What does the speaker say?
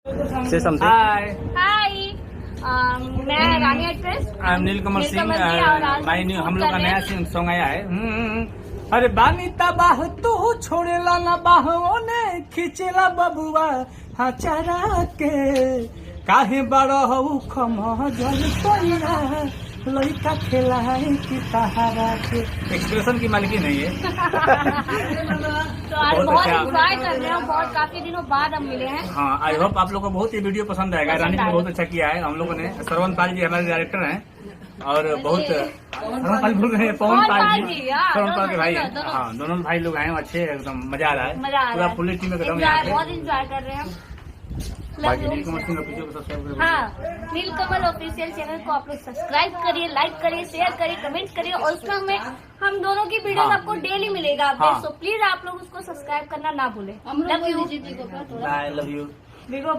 Say something. Hi, hi मैं Rani actress I'm Neelkamal Singh. My new हम लोग का नया सॉन्ग आया है। अरे बानी तबाह तू छोड़ेला ना बाहों ने खींचेला बबुआ हाँ चरा के काहे बड़ो हो खम जल तोइया लइका खेलाए की सहारा के। एक्सप्रेशन की मालिकी नहीं है। तो आज बहुत बहुत अच्छा। एंजॉय कर रहे हैं, बहुत काफी दिनों बाद हम मिले हैं। हाँ, आई होप आप लोग को बहुत ये वीडियो पसंद आएगा। रानी ने बहुत अच्छा किया है। हम लोगों ने श्रवण पाल जी हमारे डायरेक्टर हैं और बहुत श्रवण पाल बोल रहे हैं, पवन पाल जी, श्रवण पाल के भाई हैं। हाँ, दोनों भाई लोग आए अच्छे, एकदम मजा आ रहा है। मजा आ रहा पूरा है, फुल टीम एकदम यहाँ पे। बहुत एंजॉय कर रहे हैं। बाकी नीलकमल सिंह ऑफिशियल को सब्सक्राइब करें। हाँ, नीलकमल ऑफिशियल चैनल को आप लोग सब्सक्राइब करिए, लाइक करिए, शेयर करिए, कमेंट करिए और उसमें हम दोनों की वीडियो हाँ। आपको डेली मिलेगा अपडेट। हाँ। सो प्लीज आप लोग उसको सब्सक्राइब करना ना भूलें। I love you. Love you.